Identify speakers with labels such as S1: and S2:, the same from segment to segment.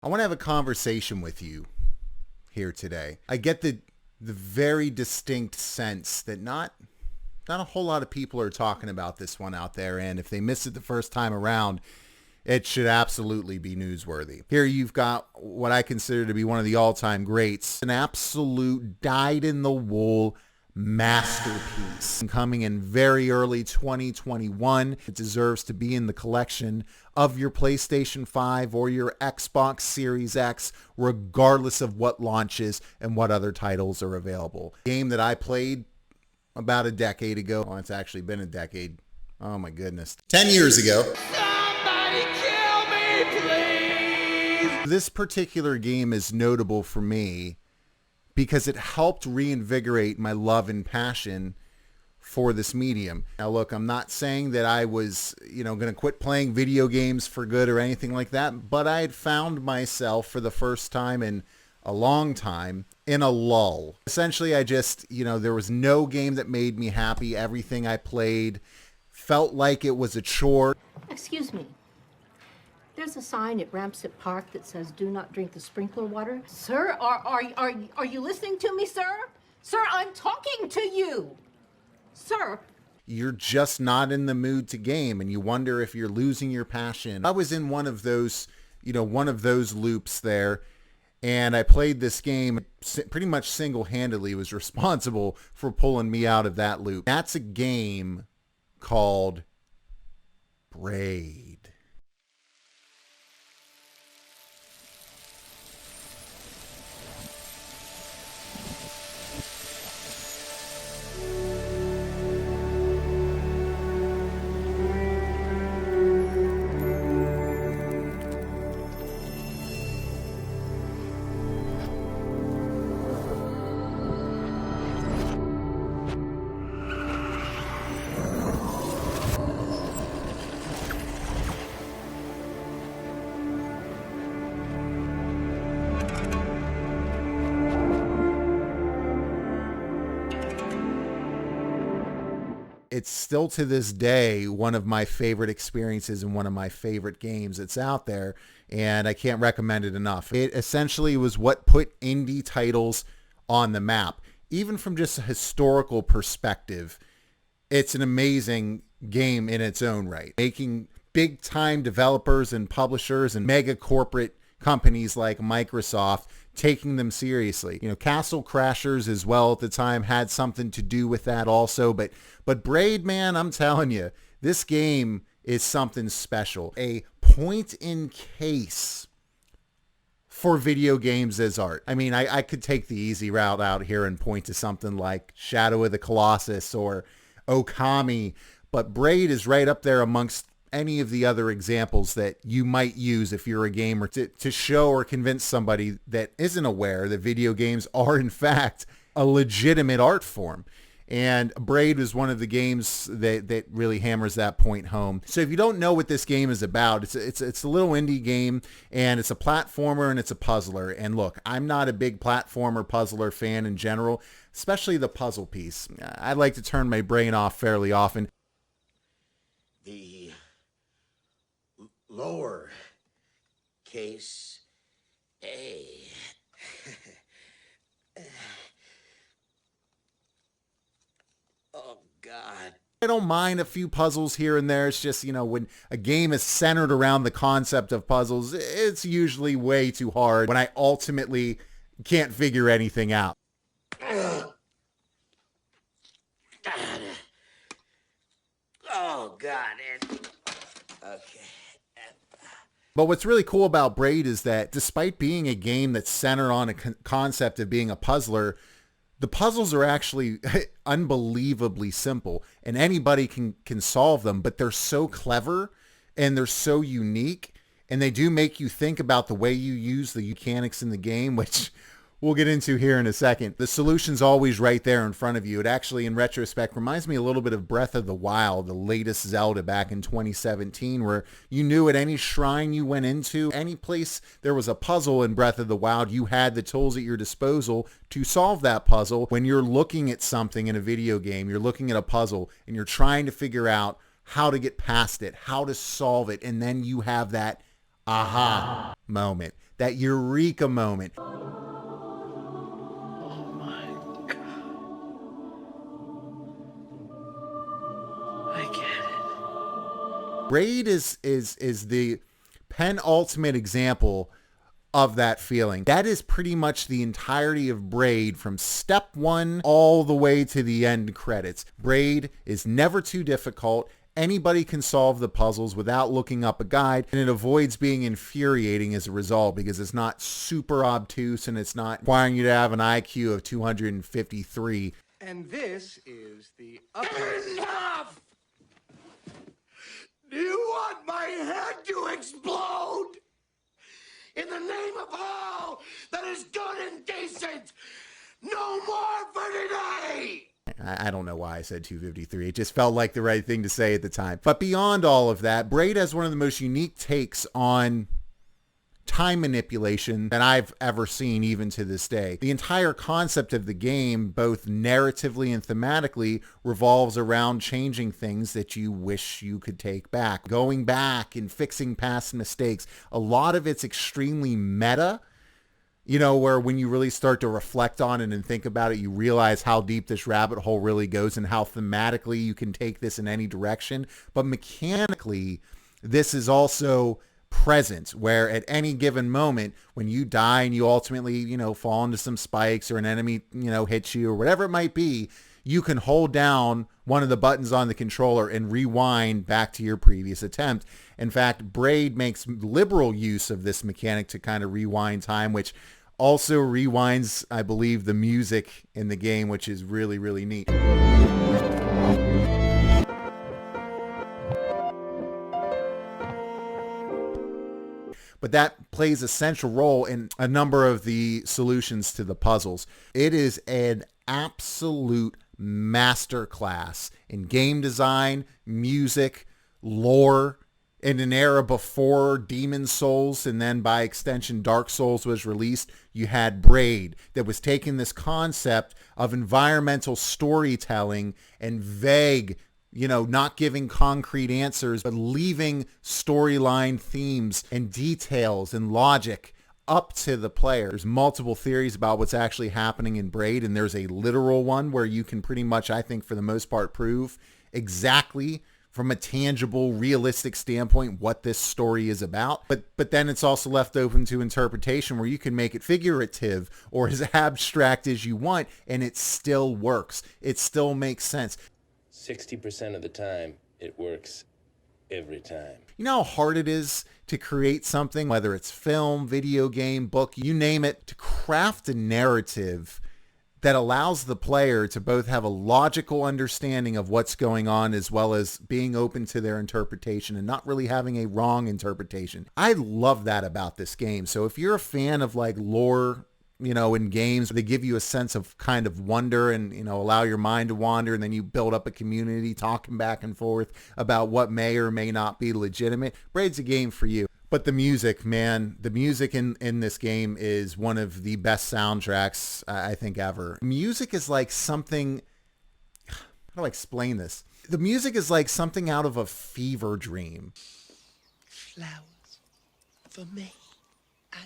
S1: I want to have a conversation with you here today. I get the very distinct sense that not a whole lot of people are talking about this one out there, and if they missed it the first time around, it should absolutely be newsworthy. Here you've got what I consider to be one of the all-time greats, an absolute dyed-in-the-wool masterpiece. Coming in very early 2021, it deserves to be in the collection of your PlayStation 5 or your Xbox Series X, regardless of what launches and what other titles are available. Game that I played about a decade ago. Oh, it's actually been a decade. Oh my goodness. 10 years ago.
S2: Somebody kill me, please!
S1: This particular game is notable for me because it helped reinvigorate my love and passion for this medium. Now look, I'm not saying that I was, going to quit playing video games for good or anything like that, but I had found myself for the first time in a long time in a lull. Essentially, I just, there was no game that made me happy. Everything I played felt like it was a chore.
S3: Excuse me. There's a sign at Ramsett Park that says, "Do not drink the sprinkler water." Sir, are you listening to me, sir? Sir, I'm talking to you. Sir.
S1: You're just not in the mood to game, and you wonder if you're losing your passion. I was in one of those loops there, and I played this game pretty much single-handedly. Was responsible for pulling me out of that loop. That's a game called Braid. It's still to this day one of my favorite experiences and one of my favorite games that's out there, and I can't recommend it enough. It essentially was what put indie titles on the map. Even from just a historical perspective, it's an amazing game in its own right. Making big time developers and publishers and mega corporate companies like Microsoft taking them seriously. Castle Crashers as well at the time had something to do with that also. But Braid, man, I'm telling you, this game is something special. A point in case for video games as art. I mean, I could take the easy route out here and point to something like Shadow of the Colossus or Okami, but Braid is right up there amongst any of the other examples that you might use if you're a gamer to show or convince somebody that isn't aware that video games are in fact a legitimate art form. And Braid was one of the games that really hammers that point home. So if you don't know what this game is about, it's a little indie game, and it's a platformer and it's a puzzler. And look, I'm not a big platformer puzzler fan in general, especially the puzzle piece. I like to turn my brain off fairly often.
S4: The lower case A. Oh, God.
S1: I don't mind a few puzzles here and there. It's just, when a game is centered around the concept of puzzles, it's usually way too hard when I ultimately can't figure anything out.
S4: God. Oh, God. Okay.
S1: But what's really cool about Braid is that despite being a game that's centered on a concept of being a puzzler, the puzzles are actually unbelievably simple, and anybody can solve them, but they're so clever and they're so unique, and they do make you think about the way you use the mechanics in the game, which we'll get into here in a second. The solution's always right there in front of you. It actually, in retrospect, reminds me a little bit of Breath of the Wild, the latest Zelda back in 2017, where you knew at any shrine you went into, any place there was a puzzle in Breath of the Wild, you had the tools at your disposal to solve that puzzle. When you're looking at something in a video game, you're looking at a puzzle, and you're trying to figure out how to get past it, how to solve it, and then you have that aha moment. that eureka moment.
S2: Oh my God. I get it.
S1: Braid is the penultimate example of that feeling. That is pretty much the entirety of Braid from step one all the way to the end credits. Braid is never too difficult. Anybody can solve the puzzles without looking up a guide, and it avoids being infuriating as a result because it's not super obtuse and it's not requiring you to have an IQ of 253.
S5: And this is the upper...
S4: Enough! Do you want my head to explode? In the name of all that is good and decent, no more for today!
S1: I don't know why I said 253. It just felt like the right thing to say at the time. But beyond all of that, Braid has one of the most unique takes on time manipulation that I've ever seen, even to this day. The entire concept of the game, both narratively and thematically, revolves around changing things that you wish you could take back, going back and fixing past mistakes. A lot of it's extremely meta, you know, where when you really start to reflect on it and think about it, you realize how deep this rabbit hole really goes and how thematically you can take this in any direction. But mechanically, this is also present, where at any given moment when you die and you ultimately, you know, fall into some spikes or an enemy, you know, hits you or whatever it might be, you can hold down one of the buttons on the controller and rewind back to your previous attempt. In fact, Braid makes liberal use of this mechanic to kind of rewind time, which also rewinds, I believe, the music in the game, which is really, really neat. But that plays a central role in a number of the solutions to the puzzles. It is an absolute masterclass in game design, music, lore. In an era before Demon's Souls and then by extension Dark Souls was released, you had Braid that was taking this concept of environmental storytelling and vague, you know, not giving concrete answers, but leaving storyline themes and details and logic up to the player. There's multiple theories about what's actually happening in Braid, and there's a literal one where you can pretty much, I think, for the most part, prove exactly from a tangible, realistic standpoint what this story is about. But then it's also left open to interpretation where you can make it figurative or as abstract as you want, and it still works. It still makes sense.
S6: 60% of the time, it works every time.
S1: You know how hard it is to create something, whether it's film, video game, book, you name it, to craft a narrative that allows the player to both have a logical understanding of what's going on as well as being open to their interpretation and not really having a wrong interpretation. I love that about this game. So if you're a fan of like lore, you know, in games, they give you a sense of kind of wonder and, you know, allow your mind to wander, and then you build up a community talking back and forth about what may or may not be legitimate. Braid's a game for you. But the music, man, the music in this game is one of the best soundtracks I think ever. Music is like something, how do I explain this? The music is like something out of a fever dream.
S2: Flowers for me. I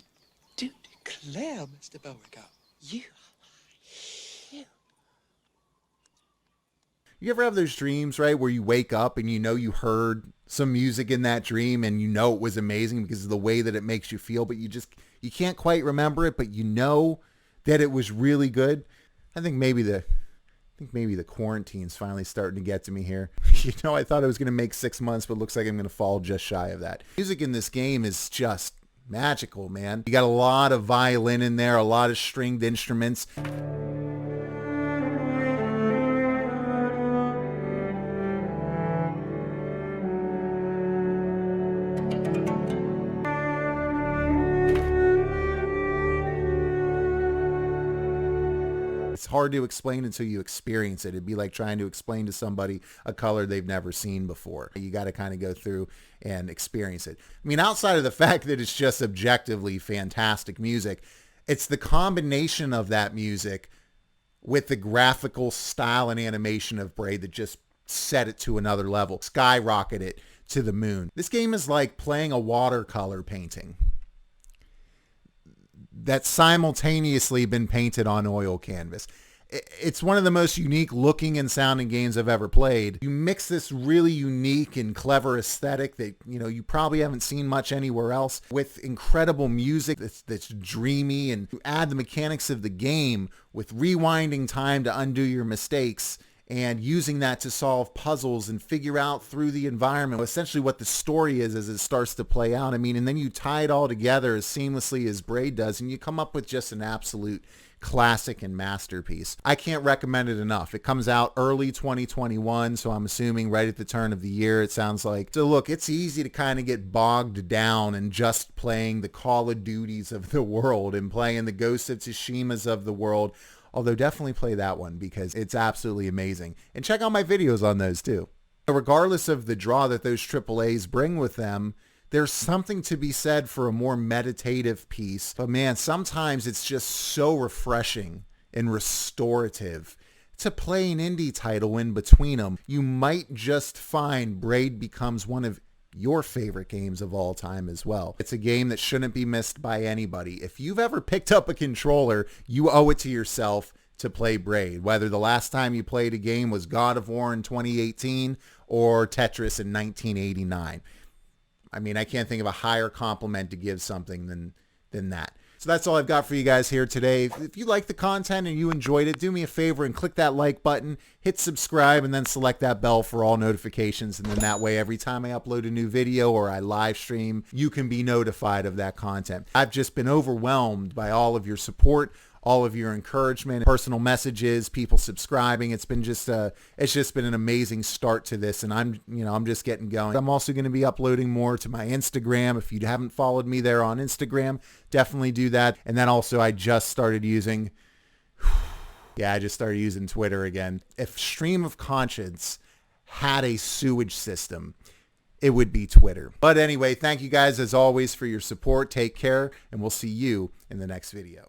S2: do declare, Mr. Beauregard, you.
S1: You ever have those dreams, right, where you wake up and you know you heard some music in that dream and you know it was amazing because of the way that it makes you feel, but you can't quite remember it, but you know that it was really good? I think maybe the quarantine's finally starting to get to me here. You know, I thought I was going to make 6 months, but it looks like I'm going to fall just shy of that. Music in this game is just magical, man. You got a lot of violin in there, a lot of stringed instruments. It's hard to explain until you experience it. It'd be like trying to explain to somebody a color they've never seen before. You got to kind of go through and experience it. I mean, outside of the fact that it's just objectively fantastic music, it's the combination of that music with the graphical style and animation of Braid that just set it to another level, skyrocket it to the moon. This game is like playing a watercolor painting. that's simultaneously been painted on oil canvas. It's one of the most unique looking and sounding games I've ever played. You mix this really unique and clever aesthetic that, you probably haven't seen much anywhere else with incredible music that's dreamy, and you add the mechanics of the game with rewinding time to undo your mistakes and using that to solve puzzles and figure out through the environment essentially what the story is as it starts to play out. And then you tie it all together as seamlessly as Braid does, and you come up with just an absolute classic and masterpiece. I can't recommend it enough. It comes out early 2021, so I'm assuming right at the turn of the year, it sounds like. So look, it's easy to kind of get bogged down in just playing the Call of Duties of the world and playing the Ghost of Tsushimas of the world, although definitely play that one because it's absolutely amazing. And check out my videos on those too. Regardless of the draw that those AAAs bring with them, there's something to be said for a more meditative piece. But man, sometimes it's just so refreshing and restorative to play an indie title in between them. You might just find Braid becomes one of your favorite games of all time as well. It's a game that shouldn't be missed by anybody. If you've ever picked up a controller, you owe it to yourself to play Braid, whether the last time you played a game was God of War in 2018 or Tetris in 1989. I can't think of a higher compliment to give something than that. So that's all I've got for you guys here today. If you like the content and you enjoyed it, do me a favor and click that like button, hit subscribe, and then select that bell for all notifications. And then that way, every time I upload a new video or I live stream, you can be notified of that content. I've just been overwhelmed by all of your support, all of your encouragement, personal messages, people subscribing. It's just been an amazing start to this, and I'm just getting going. I'm also going to be uploading more to my Instagram. If you haven't followed me there on Instagram, definitely do that. And then also I just started using Twitter again. If Stream of Conscience had a sewage system, it would be Twitter. But anyway, thank you guys as always for your support. Take care, and we'll see you in the next video.